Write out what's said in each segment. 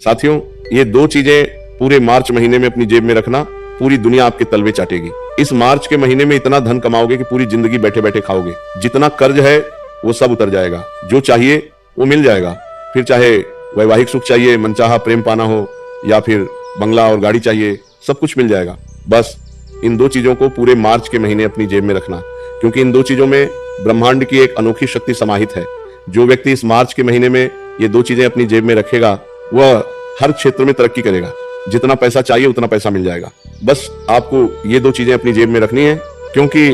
साथियों, ये दो चीजें पूरे मार्च महीने में अपनी जेब में रखना, पूरी दुनिया आपके तलवे चाटेगी। इस मार्च के महीने में इतना धन कमाओगे कि पूरी जिंदगी बैठे बैठे खाओगे। जितना कर्ज है वो सब उतर जाएगा, जो चाहिए वो मिल जाएगा। फिर चाहे वैवाहिक सुख चाहिए, मनचाहा प्रेम पाना हो, या फिर बंगला और गाड़ी चाहिए, सब कुछ मिल जाएगा। बस इन दो चीजों को पूरे मार्च के महीने अपनी जेब में रखना, क्योंकि इन दो चीजों में ब्रह्मांड की एक अनोखी शक्ति समाहित है। जो व्यक्ति इस मार्च के महीने में ये दो चीजें अपनी जेब में रखेगा वह हर क्षेत्र में तरक्की करेगा। जितना पैसा चाहिए उतना पैसा मिल जाएगा। बस आपको ये दो चीजें अपनी जेब में रखनी है, क्योंकि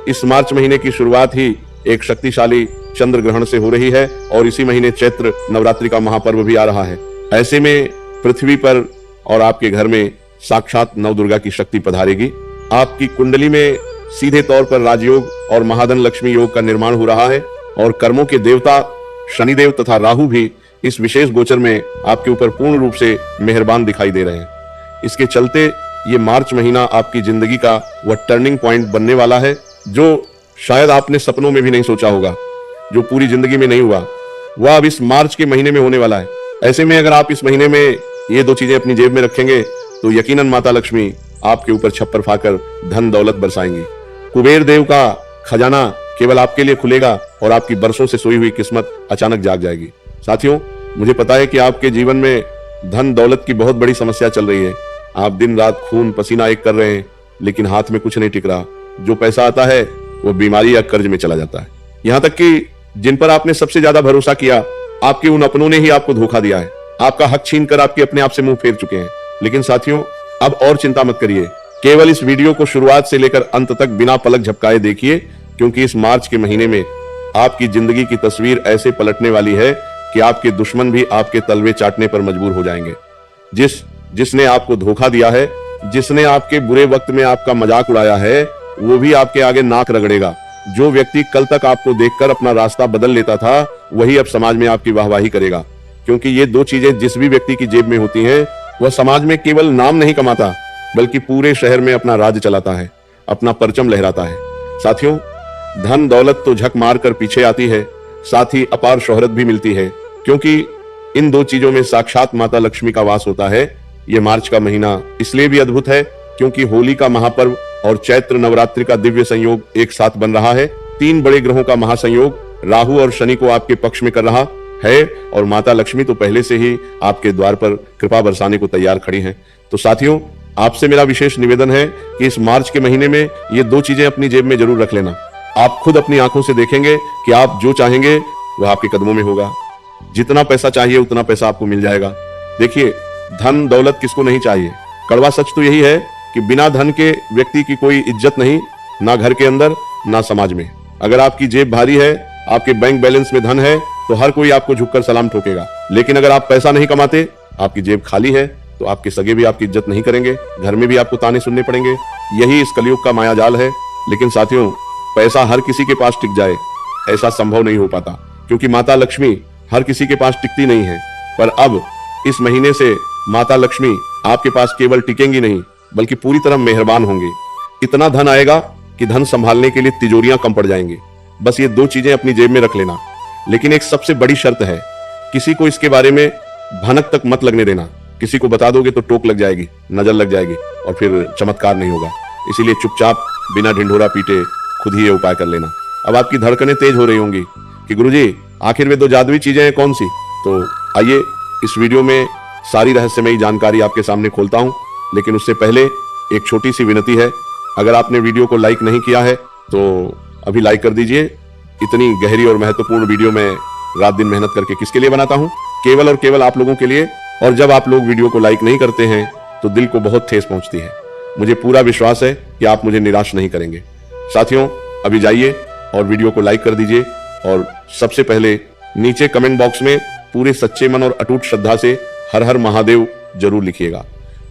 इस मार्च महीने की शुरुआत ही एक शक्तिशाली चंद्र ग्रहण से हो रही है और इसी महीने चैत्र नवरात्रि का महापर्व भी आ रहा है। ऐसे में पृथ्वी पर और आपके घर में साक्षात नवदुर्गा की शक्ति पधारेगी। आपकी कुंडली में सीधे तौर पर राजयोग और महाधन लक्ष्मी योग का निर्माण हो रहा है और कर्मों के देवता शनिदेव तथा राहु भी इस विशेष गोचर में आपके ऊपर पूर्ण रूप से मेहरबान दिखाई दे रहे हैं। इसके चलते ये मार्च महीना आपकी जिंदगी का वह टर्निंग पॉइंट बनने वाला है जो शायद आपने सपनों में भी नहीं सोचा होगा, जो पूरी जिंदगी में नहीं हुआ, वह अब इस मार्च के महीने में होने वाला है। ऐसे में अगर आप इस महीने में ये दो चीजें अपनी जेब में रखेंगे तो यकीनन माता लक्ष्मी आपके ऊपर छप्पर फाकर धन दौलत बरसाएंगी। कुबेर देव का खजाना केवल आपके लिए खुलेगा और आपकी बरसों से सोई हुई किस्मत अचानक जाग जाएगी। साथियों, मुझे पता है कि आपके जीवन में धन दौलत की बहुत बड़ी समस्या चल रही है। आप दिन रात खून पसीना एक कर रहे हैं, लेकिन हाथ में कुछ नहीं टिक रहा। जो पैसा आता है वो बीमारी या कर्ज में चला जाता है। यहाँ तक कि जिन पर आपने सबसे ज्यादा भरोसा किया, आपके उन अपनों ने ही आपको धोखा दिया है, आपका हक छीन कर आपके अपने आप से मुंह फेर चुके हैं। लेकिन साथियों, अब और चिंता मत करिए, केवल इस वीडियो को शुरुआत से लेकर अंत तक बिना पलक झपकाए देखिए, क्योंकि इस मार्च के महीने में आपकी जिंदगी की तस्वीर ऐसे पलटने वाली है कि आपके दुश्मन भी आपके तलवे चाटने पर मजबूर हो जाएंगे। जिसने आपको धोखा दिया है, जिसने आपके बुरे वक्त में आपका मजाक उड़ाया है, वो भी आपके आगे नाक रगड़ेगा। जो व्यक्ति कल तक आपको देखकर अपना रास्ता बदल लेता था, वही अब समाज में आपकी वाहवाही करेगा। क्योंकि ये दो चीजें जिस भी व्यक्ति की जेब में होती हैं, वह समाज में केवल नाम नहीं कमाता, बल्कि पूरे शहर में अपना राज चलाता है, अपना परचम लहराता है। साथियों, धन दौलत तो झक मार कर पीछे आती है, साथ ही अपार शोहरत भी मिलती है, क्योंकि इन दो चीजों में साक्षात माता लक्ष्मी का वास होता है। ये मार्च का महीना इसलिए भी अद्भुत है क्योंकि होली का महापर्व और चैत्र नवरात्रि का दिव्य संयोग एक साथ बन रहा है। तीन बड़े ग्रहों का महासंयोग राहु और शनि को आपके पक्ष में कर रहा है और माता लक्ष्मी तो पहले से ही आपके द्वार पर कृपा बरसाने को तैयार खड़ी हैं। तो साथियों, आपसे मेरा विशेष निवेदन है कि इस मार्च के महीने में ये दो चीजें अपनी जेब में जरूर रख लेना। आप खुद अपनी आंखों से देखेंगे कि आप जो चाहेंगे वह आपके कदमों में होगा। जितना पैसा चाहिए उतना पैसा आपको मिल जाएगा। देखिए, धन दौलत किसको नहीं चाहिए। कड़वा सच तो यही है कि बिना धन के व्यक्ति की कोई इज्जत नहीं, ना घर के अंदर ना समाज में। अगर आपकी जेब भारी है, आपके बैंक बैलेंस में धन है, तो हर कोई आपको झुककर सलाम ठोकेगा। लेकिन अगर आप पैसा नहीं कमाते, आपकी जेब खाली है, तो आपके सगे भी आपकी इज्जत नहीं करेंगे, घर में भी आपको ताने सुनने पड़ेंगे। यही इस कलयुग का माया जाल है। लेकिन साथियों, पैसा हर किसी के पास टिक जाए, ऐसा संभव नहीं हो पाता, क्योंकि माता लक्ष्मी हर किसी के पास टिकती नहीं है। पर अब इस महीने से माता लक्ष्मी आपके पास केवल टिकेंगी नहीं, बल्कि पूरी तरह मेहरबान होंगे। इतना धन आएगा कि धन संभालने के लिए तिजोरियां कम पड़ जाएंगी। बस ये दो चीजें अपनी जेब में रख लेना। लेकिन एक सबसे बड़ी शर्त है, किसी को इसके बारे में भनक तक मत लगने देना। किसी को बता दोगे तो टोक लग जाएगी, नजर लग जाएगी और फिर चमत्कार नहीं होगा। इसीलिए चुपचाप बिना ढिंढोरा पीटे खुद ही ये उपाय कर लेना। अब आपकी धड़कनें तेज हो रही होंगी कि गुरुजी, आखिर में दो जादुई चीजें हैं कौन सी? तो आइए इस वीडियो में सारी रहस्यमयी जानकारी आपके सामने खोलता हूं। लेकिन उससे पहले एक छोटी सी विनती है, अगर आपने वीडियो को लाइक नहीं किया है तो अभी लाइक कर दीजिए। इतनी गहरी और महत्वपूर्ण वीडियो मैं रात दिन मेहनत करके किसके लिए बनाता हूं? केवल और केवल आप लोगों के लिए। और जब आप लोग वीडियो को लाइक नहीं करते हैं तो दिल को बहुत ठेस पहुंचती है। मुझे पूरा विश्वास है कि आप मुझे निराश नहीं करेंगे। साथियों, अभी जाइए और वीडियो को लाइक कर दीजिए और सबसे पहले नीचे कमेंट बॉक्स में पूरे सच्चे मन और अटूट श्रद्धा से हर हर महादेव जरूर लिखिएगा।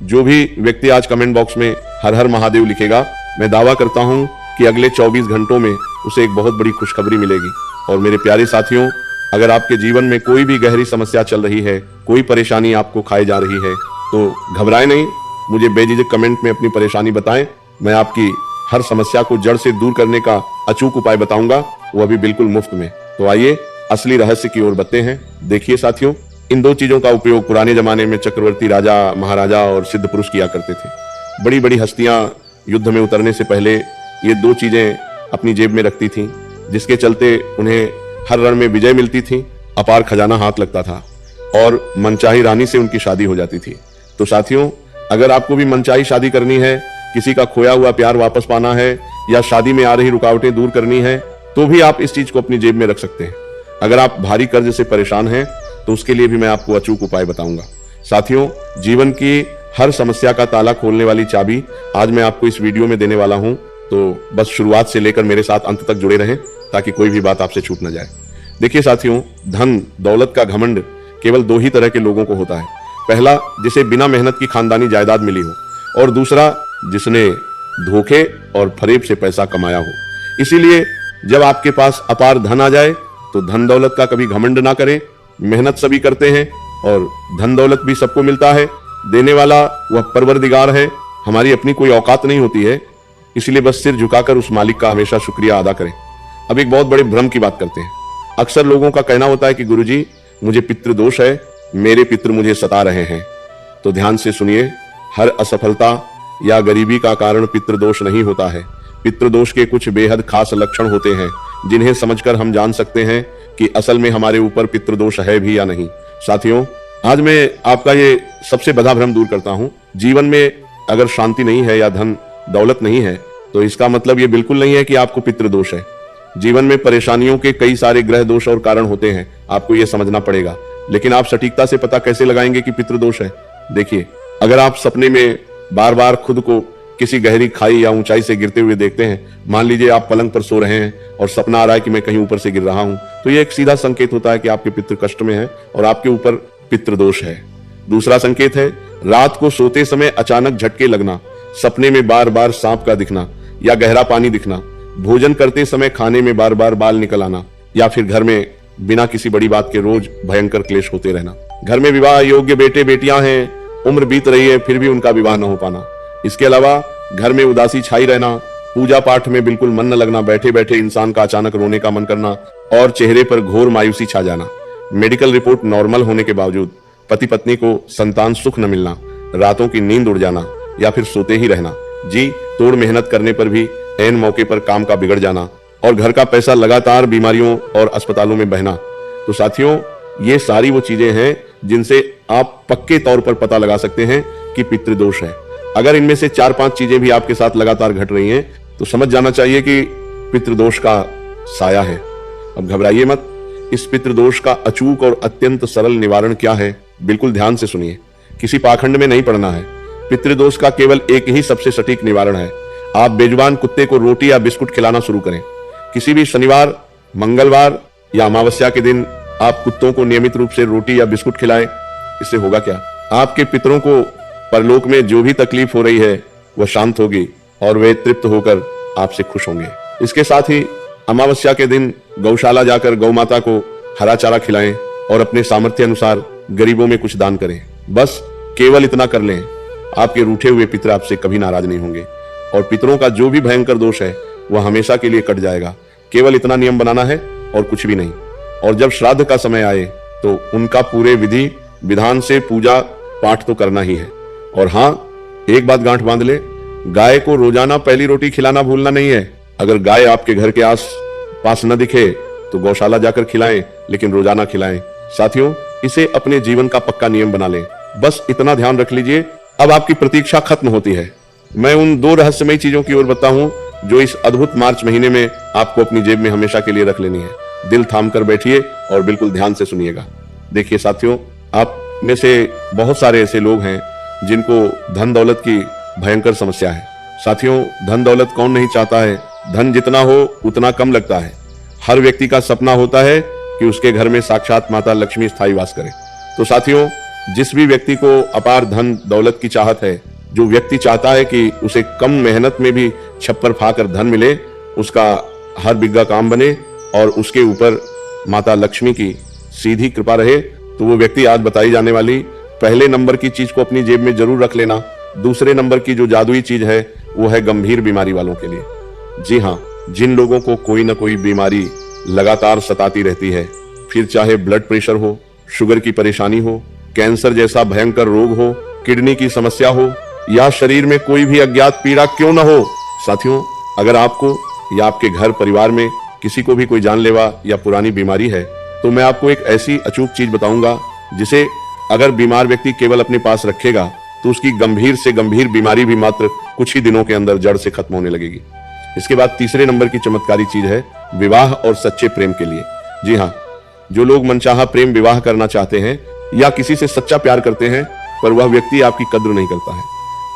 जो भी व्यक्ति आज कमेंट बॉक्स में हर हर महादेव लिखेगा, मैं दावा करता हूं कि अगले 24 घंटों में उसे एक बहुत बड़ी खुशखबरी मिलेगी। और मेरे प्यारे साथियों, अगर आपके जीवन में कोई भी गहरी समस्या चल रही है, कोई परेशानी आपको खाई जा रही है, तो घबराएं नहीं, मुझे बेझिझक कमेंट में अपनी परेशानी बताएं। मैं आपकी हर समस्या को जड़ से दूर करने का अचूक उपाय बताऊंगा, वो भी बिल्कुल मुफ्त में। तो आइए असली रहस्य की ओर बढ़ते हैं। देखिए साथियों, इन दो चीजों का उपयोग पुराने जमाने में चक्रवर्ती राजा, महाराजा और सिद्ध पुरुष किया करते थे। बड़ी बड़ी हस्तियां युद्ध में उतरने से पहले ये दो चीजें अपनी जेब में रखती थीं, जिसके चलते उन्हें हर रण में विजय मिलती थी, अपार खजाना हाथ लगता था और मनचाही रानी से उनकी शादी हो जाती थी। तो साथियों, अगर आपको भी मनचाही शादी करनी है, किसी का खोया हुआ प्यार वापस पाना है या शादी में आ रही रुकावटें दूर करनी है, तो भी आप इस चीज को अपनी जेब में रख सकते हैं। अगर आप भारी कर्ज से परेशान हैं तो उसके लिए भी मैं आपको अचूक उपाय बताऊंगा। साथियों, जीवन की हर समस्या का ताला खोलने वाली चाबी आज मैं आपको इस वीडियो में देने वाला हूं, तो बस शुरुआत से लेकर मेरे साथ अंत तक जुड़े रहें ताकि कोई भी बात आपसे छूट न जाए। देखिए साथियों, धन दौलत का घमंड केवल दो ही तरह के लोगों को होता है। पहला, जिसे बिना मेहनत की खानदानी जायदाद मिली हो, और दूसरा, जिसने धोखे और फरेब से पैसा कमाया हो। इसीलिए जब आपके पास अपार धन आ जाए तो धन दौलत का कभी घमंड ना करें। मेहनत सभी करते हैं और धन दौलत भी सबको मिलता है। देने वाला वह परवरदिगार है, हमारी अपनी कोई औकात नहीं होती है। इसलिए बस सिर झुकाकर उस मालिक का हमेशा शुक्रिया अदा करें। अब एक बहुत बड़े भ्रम की बात करते हैं। अक्सर लोगों का कहना होता है कि गुरुजी, मुझे पितृ दोष है, मेरे पितृ मुझे सता रहे हैं। तो ध्यान से सुनिए, हर असफलता या गरीबी का कारण पितृदोष नहीं होता है। पितृदोष के कुछ बेहद खास लक्षण होते हैं जिन्हें समझकर हम जान सकते हैं कि असल में हमारे ऊपर पितृदोष है भी या नहीं। साथियों, आज मैं आपका ये सबसे बड़ा भ्रम दूर करता हूं। जीवन में अगर शांति नहीं है या धन दौलत नहीं है तो इसका मतलब ये बिल्कुल नहीं है कि आपको पितृदोष है। जीवन में परेशानियों के कई सारे ग्रह दोष और कारण होते हैं, आपको ये समझना पड़ेगा। लेकिन आप सटीकता से पता कैसे लगाएंगे कि पितृदोष है? देखिए, अगर आप सपने में बार बार खुद को किसी गहरी खाई या ऊंचाई से गिरते हुए देखते हैं, मान लीजिए आप पलंग पर सो रहे हैं और सपना आ रहा है कि मैं कहीं ऊपर से गिर रहा हूं, तो ये एक सीधा संकेत होता है कि आपके पितृ कष्ट में है और आपके ऊपर पितृदोष है। दूसरा संकेत है रात को सोते समय अचानक झटके लगना, सपने में बार बार सांप का दिखना या गहरा पानी दिखना, भोजन करते समय खाने में बार बार बाल निकल आना, या फिर घर में बिना किसी बड़ी बात के रोज भयंकर क्लेश होते रहना। घर में विवाह योग्य बेटे बेटियां हैं, उम्र बीत रही है फिर भी उनका विवाह न हो पाना। इसके अलावा घर में उदासी छाई रहना, पूजा पाठ में बिल्कुल मन न लगना, बैठे बैठे इंसान का अचानक रोने का मन करना और चेहरे पर घोर मायूसी छा जाना। मेडिकल रिपोर्ट नॉर्मल होने के बावजूद पति पत्नी को संतान सुख न मिलना, रातों की नींद उड़ जाना या फिर सोते ही रहना, जी तोड़ मेहनत करने पर भी ऐन मौके पर काम का बिगड़ जाना और घर का पैसा लगातार बीमारियों और अस्पतालों में बहना। तो साथियों, ये सारी वो चीजें हैं जिनसे आप पक्के तौर पर पता लगा सकते हैं कि पितृदोष है। अगर इनमें से 4-5 चीजें भी आपके साथ लगातार घट रही हैं तो समझ जाना चाहिए कि पितृदोष का साया है। अब घबराइए मत। इस पितृदोष का अचूक और अत्यंत सरल निवारण क्या है, बिल्कुल ध्यान से सुनिए। किसी पाखंड में नहीं पड़ना है। पितृदोष का केवल एक ही सबसे सटीक निवारण है। आप बेजुबान कुत्ते को रोटी या बिस्कुट खिलाना शुरू करें। किसी भी शनिवार, मंगलवार या अमावस्या के दिन आप कुत्तों को नियमित रूप से रोटी या बिस्कुट खिलाएं। इससे होगा क्या? आपके पितरों को परलोक में जो भी तकलीफ हो रही है वह शांत होगी और वे तृप्त होकर आपसे खुश होंगे। इसके साथ ही अमावस्या के दिन गौशाला जाकर गौ माता को हरा चारा खिलाएं और अपने सामर्थ्य अनुसार गरीबों में कुछ दान करें। बस केवल इतना कर लें, आपके रूठे हुए पितर आपसे कभी नाराज नहीं होंगे और पितरों का जो भी भयंकर दोष है वह हमेशा के लिए कट जाएगा। केवल इतना नियम बनाना है और कुछ भी नहीं। और जब श्राद्ध का समय आए तो उनका पूरे विधि विधान से पूजा पाठ तो करना ही है। और हाँ, एक बात गांठ बांध ले, गाय को रोजाना पहली रोटी खिलाना भूलना नहीं है। अगर गाय आपके घर के आस पास न दिखे तो गौशाला जाकर खिलाएं, लेकिन रोजाना खिलाएं। साथियों, इसे अपने जीवन का पक्का नियम बना लें। बस इतना ध्यान रख लीजिए। अब आपकी प्रतीक्षा खत्म होती है। मैं उन 2 रहस्यमयी चीजों की ओर बताता हूं जो इस अद्भुत मार्च महीने में आपको अपनी जेब में हमेशा के लिए रख लेनी है। दिल थाम कर बैठिए और बिल्कुल ध्यान से सुनिएगा। देखिए साथियों, आप में से बहुत सारे ऐसे लोग हैं जिनको धन दौलत की भयंकर समस्या है। साथियों, धन दौलत कौन नहीं चाहता है? धन जितना हो उतना कम लगता है। हर व्यक्ति का सपना होता है कि उसके घर में साक्षात माता लक्ष्मी स्थायी वास करे। तो साथियों, जिस भी व्यक्ति को अपार धन दौलत की चाहत है, जो व्यक्ति चाहता है कि उसे कम मेहनत में भी छप्पर फाकर धन मिले, उसका हर बिग्गा काम बने और उसके ऊपर माता लक्ष्मी की सीधी कृपा रहे, तो वो व्यक्ति आज बताई जाने वाली पहले नंबर की चीज को अपनी जेब में जरूर रख लेना। दूसरे नंबर की जो जादुई चीज है वो है गंभीर बीमारी वालों के लिए। जी हाँ, जिन लोगों को कोई ना कोई बीमारी लगातार सताती रहती है, फिर चाहे ब्लड प्रेशर हो, शुगर की परेशानी हो, कैंसर जैसा भयंकर रोग हो, किडनी की समस्या हो या शरीर में कोई भी अज्ञात पीड़ा क्यों न हो, साथियों अगर आपको या आपके घर परिवार में किसी को भी कोई जानलेवा या पुरानी बीमारी है तो मैं आपको एक ऐसी अचूक चीज बताऊंगा जिसे अगर बीमार व्यक्ति केवल अपने पास रखेगा तो उसकी गंभीर से गंभीर बीमारी भी मात्र कुछ ही दिनों के अंदर जड़ से खत्म होने लगेगी। इसके बाद तीसरे नंबर की चमत्कारी चीज है विवाह और सच्चे प्रेम के लिए। जी हाँ, जो लोग मनचाहा प्रेम विवाह करना चाहते हैं या किसी से सच्चा प्यार करते हैं पर वह व्यक्ति आपकी कद्र नहीं करता है,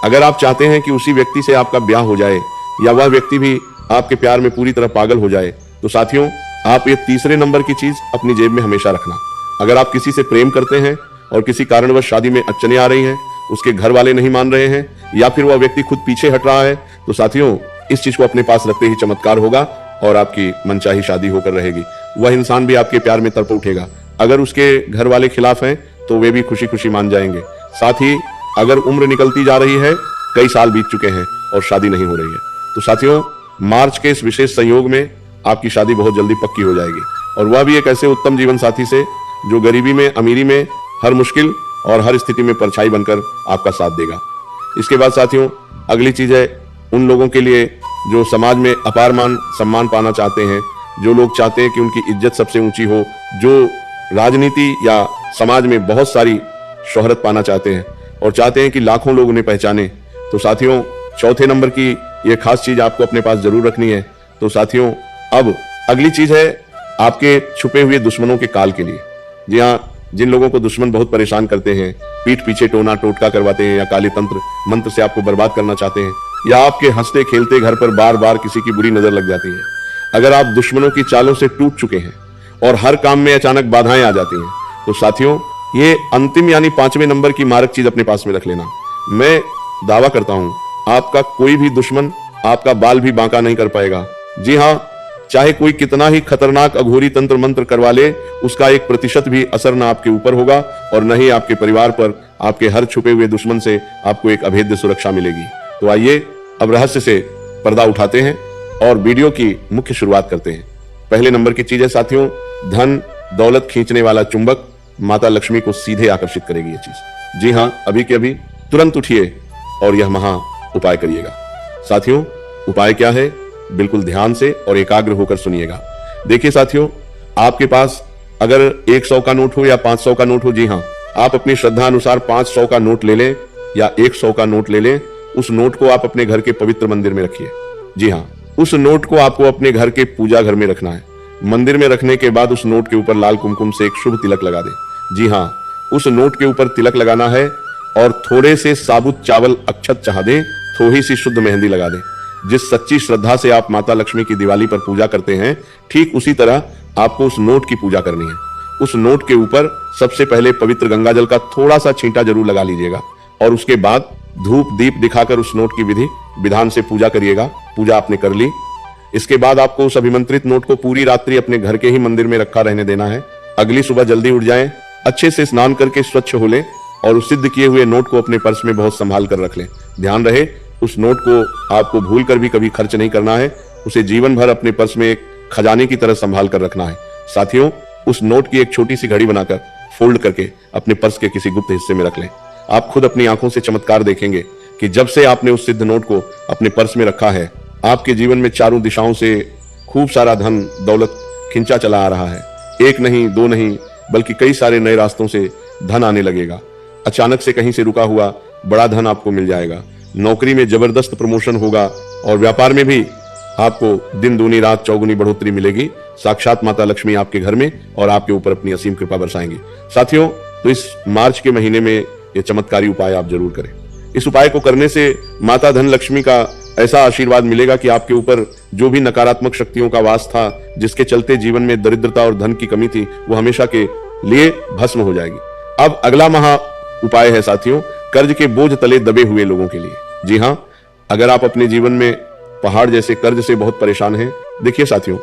अगर आप चाहते हैं कि उसी व्यक्ति से आपका ब्याह हो जाए या वह व्यक्ति भी आपके प्यार में पूरी तरह पागल हो जाए तो साथियों आप ये तीसरे नंबर की चीज अपनी जेब में हमेशा रखना। अगर आप किसी से प्रेम करते हैं और किसी कारणवश शादी में अड़चनें आ रही हैं, उसके घर वाले नहीं मान रहे हैं या फिर वह व्यक्ति खुद पीछे हट रहा है तो साथियों इस चीज को अपने पास रखते ही चमत्कार होगा और आपकी मनचाही शादी होकर रहेगी। वह इंसान भी आपके प्यार में तड़प उठेगा। अगर उसके घर वाले खिलाफ हैं तो वे भी खुशी खुशी मान जाएंगे। साथ ही अगर उम्र निकलती जा रही है, कई साल बीत चुके हैं और शादी नहीं हो रही है तो साथियों मार्च के इस विशेष संयोग में आपकी शादी बहुत जल्दी पक्की हो जाएगी और वह भी एक ऐसे उत्तम जीवन साथी से जो गरीबी में, अमीरी में, हर मुश्किल और हर स्थिति में परछाई बनकर आपका साथ देगा। इसके बाद साथियों अगली चीज है उन लोगों के लिए जो समाज में अपार मान सम्मान पाना चाहते हैं, जो लोग चाहते हैं कि उनकी इज्जत सबसे ऊंची हो, जो राजनीति या समाज में बहुत सारी शोहरत पाना चाहते हैं और चाहते हैं कि लाखों लोग उन्हें पहचाने तो साथियों चौथे नंबर की ये खास चीज आपको अपने पास जरूर रखनी है। तो साथियों अब अगली चीज है आपके छुपे हुए दुश्मनों के काल के लिए। जी हाँ, जिन लोगों को दुश्मन बहुत परेशान करते हैं, पीठ पीछे टोना टोटका करवाते हैं या काले तंत्र मंत्र से आपको बर्बाद करना चाहते हैं या आपके हंसते खेलते घर पर बार बार किसी की बुरी नजर लग जाती है, अगर आप दुश्मनों की चालों से टूट चुके हैं और हर काम में अचानक बाधाएं आ जाती हैं तो साथियों ये अंतिम यानी 5वें नंबर की मारक चीज अपने पास में रख लेना। मैं दावा करता हूं आपका कोई भी दुश्मन आपका बाल भी बांका नहीं कर पाएगा। जी हाँ, चाहे कोई कितना ही खतरनाक अघोरी तंत्र मंत्र करवा ले, उसका 1% भी असर न आपके ऊपर होगा और न ही आपके परिवार पर। आपके हर छुपे हुए दुश्मन से आपको एक अभेद्य सुरक्षा मिलेगी। तो आइए अब रहस्य से पर्दा उठाते हैं और वीडियो की मुख्य शुरुआत करते हैं। पहले नंबर की चीज है साथियों धन दौलत खींचने वाला चुंबक, माता लक्ष्मी को सीधे आकर्षित करेगी ये चीज। जी हाँ, अभी के अभी तुरंत उठिए और यह महा उपाय करिएगा। साथियों उपाय क्या है, बिल्कुल ध्यान से और एकाग्र होकर सुनिएगा। देखिए साथियों, आपके पास अगर 100 का नोट हो या 500 का नोट हो, जी हाँ, आप अपनी श्रद्धा अनुसार 500 का नोट ले लें या 100 का नोट ले लें। उस नोट को आप अपने घर के पवित्र मंदिर में रखिए। जी हाँ, उस नोट को आपको अपने घर के पूजा घर में रखना है। मंदिर में रखने के बाद उस नोट के ऊपर लाल कुमकुम से एक शुभ तिलक लगा दें। जी हाँ, उस नोट के ऊपर तिलक लगाना है और थोड़े से साबुत चावल अक्षत चढ़ा दें, थोड़ी सी शुद्ध मेहंदी लगा दें। जिस सच्ची श्रद्धा से आप माता लक्ष्मी की दिवाली पर पूजा करते हैं, ठीक उसी तरह आपको उस नोट की पूजा करनी है। उस नोट के ऊपर सबसे पहले पवित्र गंगा जल का थोड़ा सा छींटा जरूर लगा लीजिएगा और उसके बाद धूप दीप दिखाकर उस नोट की विधि विधान से पूजा करिएगा। पूजा आपने कर ली, इसके बाद आपको उस अभिमंत्रित नोट को पूरी रात्रि अपने घर के ही मंदिर में रखा रहने देना है। अगली सुबह जल्दी उठ जाएं, अच्छे से स्नान करके स्वच्छ हो लें और उस सिद्ध किए हुए नोट को अपने पर्स में बहुत संभाल कर रख लें। ध्यान रहे उस नोट को आपको भूल कर भी कभी खर्च नहीं करना है, उसे जीवन भर अपने पर्स में एक खजाने की तरह संभाल कर रखना है। साथियों उस नोट की एक छोटी सी घड़ी बनाकर फोल्ड करके अपने पर्स के किसी गुप्त हिस्से में रख लें। आप खुद अपनी आंखों से चमत्कार देखेंगे कि जब से आपने उस सिद्ध नोट को अपने पर्स में रखा है, आपके जीवन में चारों दिशाओं से खूब सारा धन दौलत खिंचा चला आ रहा है। एक नहीं, दो नहीं, बल्कि कई सारे नए रास्तों से धन आने लगेगा। अचानक से कहीं से रुका हुआ बड़ा धन आपको मिल जाएगा। नौकरी में जबरदस्त प्रमोशन होगा और व्यापार में भी आपको दिन दूनी रात चौगुनी बढ़ोतरी मिलेगी। साक्षात माता लक्ष्मी आपके घर में और आपके ऊपर अपनी असीम कृपा बरसाएंगी। साथियों तो इस मार्च के महीने में ये चमत्कारी उपाय आप जरूर करें। इस उपाय को करने से माता धन लक्ष्मी का ऐसा आशीर्वाद मिलेगा कि आपके ऊपर जो भी नकारात्मक शक्तियों का वास था, जिसके चलते जीवन में दरिद्रता और धन की कमी थी, वो हमेशा के लिए भस्म हो जाएगी। अब अगला महा उपाय है साथियों कर्ज के बोझ तले दबे हुए लोगों के लिए। जी हाँ, अगर आप अपने जीवन में पहाड़ जैसे कर्ज से बहुत परेशान हैं, देखिए साथियों,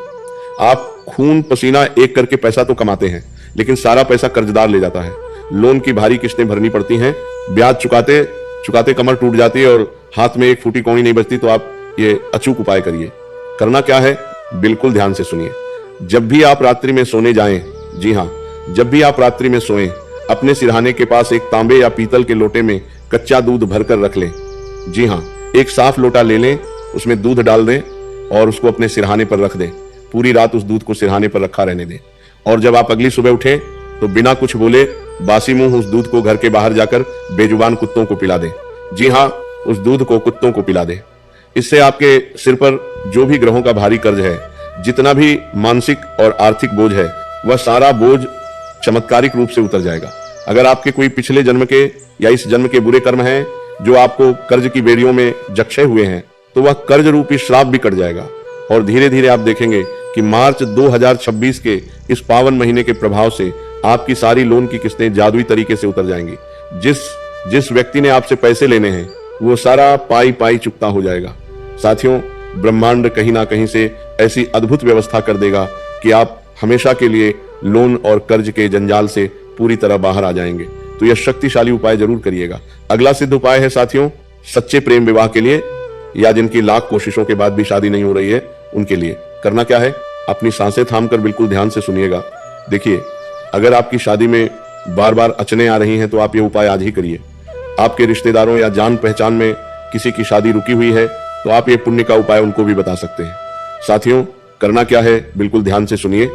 आप खून पसीना एक करके पैसा तो कमाते हैं, लेकिन सारा पैसा कर्जदार ले जाता है। लोन की भारी किस्तें भरनी पड़ती हैं, ब्याज चुकाते चुकाते कमर टूट जाती है और हाथ में एक फूटी कौड़ी नहीं बचती। तो आप ये अचूक उपाय करिए। करना क्या है, बिल्कुल ध्यान से सुनिए। जब भी आप रात्रि में सोने जाएं, जी हाँ, जब भी आप रात्रि में सोएं, अपने सिरहाने के पास एक तांबे या पीतल के लोटे में कच्चा दूध भरकर रख लें। जी हाँ, एक साफ लोटा ले लें, उसमें दूध डाल दें और उसको अपने सिरहाने पर रख दें। पूरी रात उस दूध को सिरहाने पर रखा रहने दें और जब आप अगली सुबह उठें तो बिना कुछ बोले बासी मुंह उस दूध को घर के बाहर जाकर बेजुबान कुत्तों को पिला दें। जी हाँ, उस दूध को कुत्तों को पिला दें। इससे आपके सिर पर जो भी ग्रहों का भारी कर्ज है, जितना भी मानसिक और आर्थिक बोझ है, वह सारा बोझ चमत्कारिक रूप से उतर जाएगा। अगर आपके कोई पिछले जन्म के या इस जन्म के बुरे कर्म हैं जो आपको कर्ज की बेड़ियों में जकड़े हुए हैं, तो वह कर्ज रूपी श्राप भी कट जाएगा और धीरे धीरे आप देखेंगे कि मार्च 2026 के इस पावन महीने के प्रभाव से आपकी सारी लोन की किस्तें जादुई तरीके से उतर जाएंगी। जिस व्यक्ति ने आपसे पैसे लेने हैं वो सारा पाई पाई चुकता हो जाएगा। साथियों, ब्रह्मांड कहीं ना कहीं से ऐसी अद्भुत व्यवस्था कर देगा कि आप हमेशा के लिए लोन और कर्ज के जंजाल से पूरी तरह बाहर आ जाएंगे। तो यह शक्तिशाली उपाय जरूर करिएगा। अगला सिद्ध उपाय है साथियों, सच्चे प्रेम विवाह के लिए या जिनकी लाख कोशिशों के बाद भी शादी नहीं हो रही है उनके लिए। करना क्या है, अपनी सांसें थामकर बिल्कुल ध्यान से सुनिएगा। देखिए, अगर आपकी शादी में बार बार अड़चनें आ रही हैं तो आप ये उपाय आज ही करिए। आपके रिश्तेदारों या जान पहचान में किसी की शादी रुकी हुई है तो आप ये पुण्य का उपाय उनको भी बता सकते हैं। साथियों, करना क्या है, बिल्कुल ध्यान से सुनिए।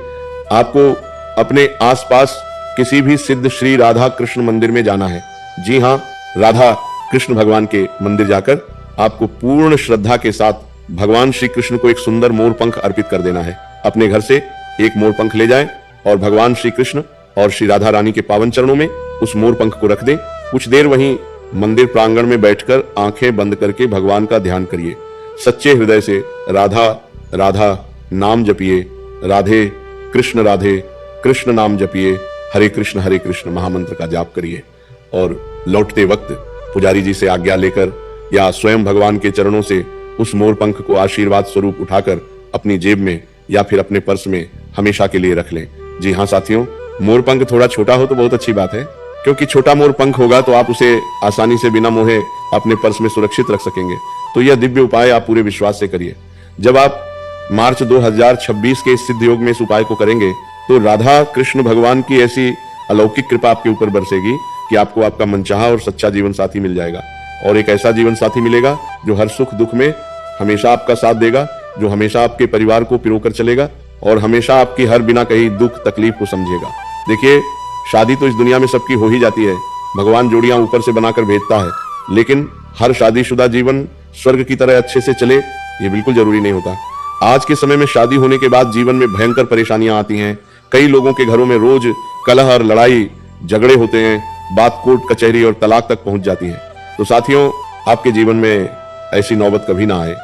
आपको अपने आसपास किसी भी सिद्ध श्री राधा कृष्ण मंदिर में जाना है। जी हाँ, राधा कृष्ण भगवान के मंदिर जाकर आपको पूर्ण श्रद्धा के साथ भगवान श्री कृष्ण को एक सुंदर मोर पंख अर्पित कर देना है। अपने घर से एक मोर पंख ले जाएं और भगवान श्री कृष्ण और श्री राधा रानी के पावन चरणों में उस मोर पंख को रख दें। कुछ देर वहीं मंदिर प्रांगण में बैठकर आंखें बंद करके भगवान का ध्यान करिए। सच्चे हृदय से राधा राधा नाम जपिए, राधे कृष्ण नाम जपिए, हरे कृष्ण महामंत्र का जाप करिए और लौटते वक्त पुजारी जी से आज्ञा लेकर या स्वयं भगवान के चरणों से उस मोर पंख को आशीर्वाद स्वरूप उठाकर अपनी जेब में या फिर अपने पर्स में हमेशा के लिए रख लें। जी हाँ साथियों, मोर पंख थोड़ा छोटा हो तो बहुत अच्छी बात है, क्योंकि छोटा मोर पंख होगा तो आप उसे आसानी से बिना मोहे अपने पर्स में सुरक्षित रख सकेंगे। तो यह दिव्य उपाय आप पूरे विश्वास से करिए। जब आप मार्च 2026 के इस सिद्ध योग में इस उपाय को करेंगे तो राधा कृष्ण भगवान की ऐसी अलौकिक कृपा आपके ऊपर बरसेगी कि आपको आपका मनचाहा और सच्चा जीवन साथी मिल जाएगा। और एक ऐसा जीवन साथी मिलेगा जो हर सुख दुख में हमेशा आपका साथ देगा, जो हमेशा आपके परिवार को पिरोकर चलेगा और हमेशा आपकी हर बिना कहीं दुख तकलीफ को समझेगा। देखिए, शादी तो इस दुनिया में सबकी हो ही जाती है, भगवान जोड़ियां ऊपर से बनाकर भेजता है, लेकिन हर शादीशुदा जीवन स्वर्ग की तरह अच्छे से चले ये बिल्कुल जरूरी नहीं होता। आज के समय में शादी होने के बाद जीवन में भयंकर परेशानियां आती हैं। कई लोगों के घरों में रोज कलह और लड़ाई झगड़े होते हैं, बात कोर्ट कचहरी और तलाक तक पहुंच जाती है। तो साथियों, आपके जीवन में ऐसी नौबत कभी ना आए।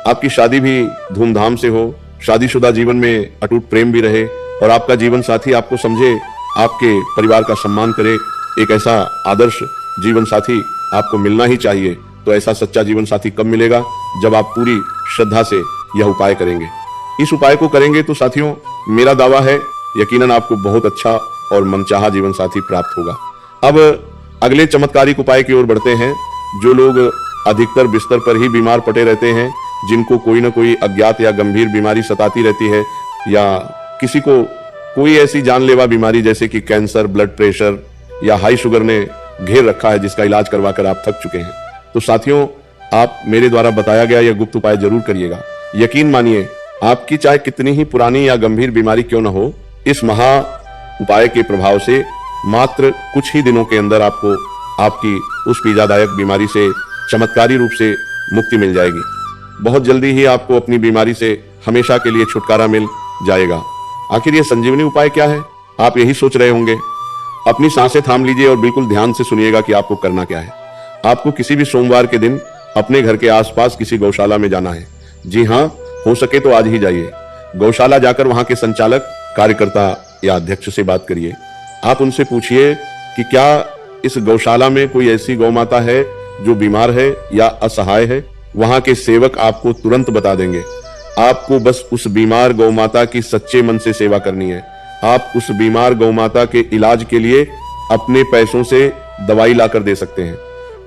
आपकी शादी भी धूमधाम से हो, शादीशुदा जीवन में अटूट प्रेम भी रहे और आपका जीवन साथी आपको समझे, आपके परिवार का सम्मान करे। एक ऐसा आदर्श जीवन साथी आपको मिलना ही चाहिए। तो ऐसा सच्चा जीवन साथी कब मिलेगा? जब आप पूरी श्रद्धा से यह उपाय करेंगे। इस उपाय को करेंगे तो साथियों, मेरा दावा है यकीनन आपको बहुत अच्छा और मनचाहा जीवन साथी प्राप्त होगा। अब अगले चमत्कारिक उपाय की ओर बढ़ते हैं। जो लोग अधिकतर बिस्तर पर ही बीमार पड़े रहते हैं, जिनको कोई न कोई अज्ञात या गंभीर बीमारी सताती रहती है, या किसी को कोई ऐसी जानलेवा बीमारी जैसे कि कैंसर, ब्लड प्रेशर या हाई शुगर ने घेर रखा है, जिसका इलाज करवाकर आप थक चुके हैं, तो साथियों, आप मेरे द्वारा बताया गया यह गुप्त उपाय जरूर करिएगा। यकीन मानिए, आपकी चाहे कितनी ही पुरानी या गंभीर बीमारी क्यों न हो, इस महा उपाय के प्रभाव से मात्र कुछ ही दिनों के अंदर आपको आपकी उस पीड़ादायक बीमारी से चमत्कारी रूप से मुक्ति मिल जाएगी। बहुत जल्दी ही आपको अपनी बीमारी से हमेशा के लिए छुटकारा मिल जाएगा। आखिर ये संजीवनी उपाय क्या है, आप यही सोच रहे होंगे। अपनी सांसें थाम लीजिए और बिल्कुल ध्यान से सुनिएगा कि आपको करना क्या है। आपको किसी भी सोमवार के दिन अपने घर के आसपास किसी गौशाला में जाना है। जी हाँ, हो सके तो आज ही जाइए। गौशाला जाकर वहां के संचालक, कार्यकर्ता या अध्यक्ष से बात करिए। आप उनसे पूछिए कि क्या इस गौशाला में कोई ऐसी गौ माता है जो बीमार है या असहाय है। वहां के सेवक आपको तुरंत बता देंगे। आपको बस उस बीमार गौ माता की सच्चे मन से सेवा करनी है। आप उस बीमार गौ माता के इलाज के लिए अपने पैसों से दवाई लाकर दे सकते हैं,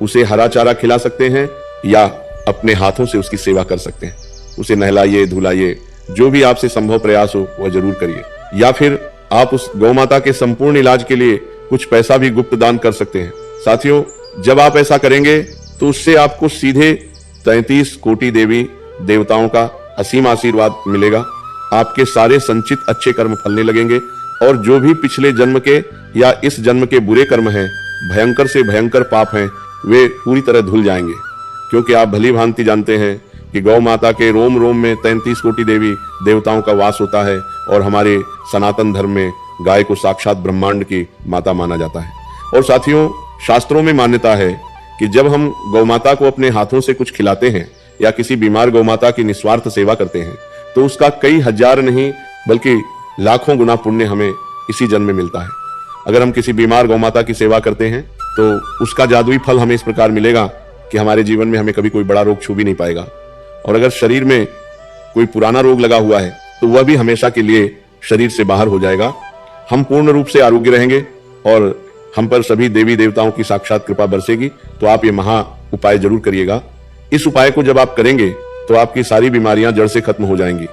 उसे हरा चारा खिला सकते हैं या अपने हाथों से उसकी सेवा कर सकते हैं। उसे नहलाइए, धुलाइए, जो भी आपसे संभव प्रयास हो वह जरूर करिए। या फिर आप उस गौ माता के संपूर्ण इलाज के लिए कुछ पैसा भी गुप्त दान कर सकते हैं। साथियों, जब आप ऐसा करेंगे तो उससे आपको सीधे 33 कोटि देवी देवताओं का असीम आशीर्वाद मिलेगा। आपके सारे संचित अच्छे कर्म फलने लगेंगे और जो भी पिछले जन्म के या इस जन्म के बुरे कर्म हैं, भयंकर से भयंकर पाप हैं, वे पूरी तरह धुल जाएंगे। क्योंकि आप भली भांति जानते हैं कि गौ माता के रोम रोम में 33 कोटि देवी देवताओं का वास होता है और हमारे सनातन धर्म में गाय को साक्षात ब्रह्मांड की माता माना जाता है। और साथियों, शास्त्रों में मान्यता है कि जब हम गौ माता को अपने हाथों से कुछ खिलाते हैं या किसी बीमार गौ माता की निस्वार्थ सेवा करते हैं तो उसका कई हजार नहीं बल्कि लाखों गुना पुण्य हमें इसी जन्म में मिलता है। अगर हम किसी बीमार गौ माता की सेवा करते हैं तो उसका जादुई फल हमें इस प्रकार मिलेगा कि हमारे जीवन में हमें कभी कोई बड़ा रोग छू भी नहीं पाएगा। और अगर शरीर में कोई पुराना रोग लगा हुआ है तो वह भी हमेशा के लिए शरीर से बाहर हो जाएगा। हम पूर्ण रूप से आरोग्य रहेंगे और हम पर सभी देवी देवताओं की साक्षात कृपा बरसेगी। तो आप ये महा उपाय जरूर करिएगा। इस उपाय को जब आप करेंगे तो आपकी सारी बीमारियां जड़ से खत्म हो जाएंगी।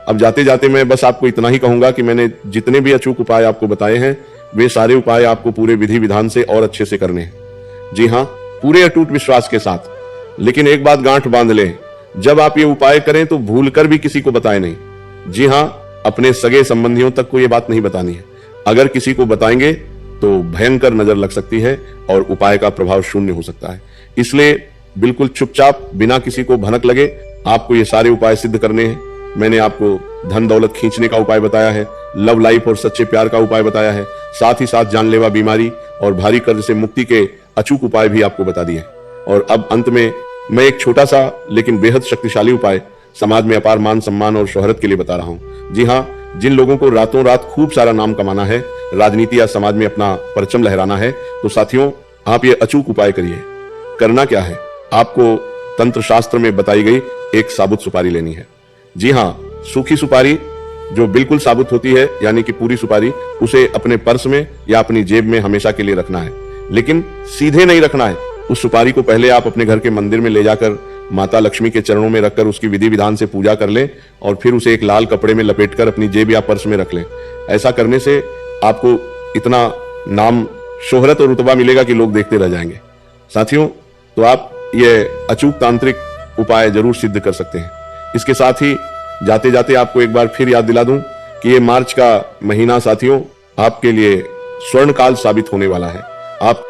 अब जाते जाते मैं बस आपको इतना ही कहूंगा कि मैंने जितने भी अचूक उपाय आपको बताए हैं वे सारे उपाय आपको पूरे विधि विधान से और अच्छे से करने हैं। जी हाँ, पूरे अटूट विश्वास के साथ। लेकिन एक बात गांठ बांध लें, जब आप ये उपाय करें तो भूलकर भी किसी को बताएं नहीं। जी हाँ, अपने सगे संबंधियों तक को ये बात नहीं बतानी है। अगर किसी को बताएंगे तो भयंकर नजर लग सकती है और उपाय का प्रभाव शून्य हो सकता है। इसलिए बिल्कुल चुपचाप बिना किसी को भनक लगे आपको ये सारे उपाय सिद्ध करने हैं। मैंने आपको धन दौलत खींचने का उपाय बताया है, लव लाइफ और सच्चे प्यार का उपाय बताया है, साथ ही साथ जानलेवा बीमारी और भारी कर्ज से मुक्ति के अचूक उपाय भी आपको बता दिए। और अब अंत में मैं एक छोटा सा लेकिन बेहद शक्तिशाली उपाय समाज में अपार मान सम्मान और शोहरत के लिए बता रहा हूँ। जी हाँ, जिन लोगों को रातों रात खूब सारा नाम कमाना है, राजनीति या समाज में अपना परचम लहराना है, तो साथियों आप ये अचूक उपाय करिए। करना क्या है, आपको तंत्र शास्त्र में बताई गई एक साबुत सुपारी लेनी है। जी हाँ, सूखी सुपारी जो बिल्कुल साबुत होती है, यानी कि पूरी सुपारी, उसे अपने पर्स में या अपनी जेब में हमेशा के लिए रखना है। लेकिन सीधे नहीं रखना है। उस सुपारी को पहले आप अपने घर के मंदिर में ले जाकर माता लक्ष्मी के चरणों में रखकर उसकी विधि विधान से पूजा कर लें और फिर उसे एक लाल कपड़े में लपेटकर अपनी जेब या पर्स में रख लें। ऐसा करने से आपको इतना नाम, शोहरत और रुतबा मिलेगा कि लोग देखते रह जाएंगे। साथियों, तो आप ये अचूक तांत्रिक उपाय जरूर सिद्ध कर सकते हैं। इसके साथ ही जाते जाते आपको एक बार फिर याद दिला दूं कि ये मार्च का महीना साथियों आपके लिए स्वर्ण काल साबित होने वाला है। आप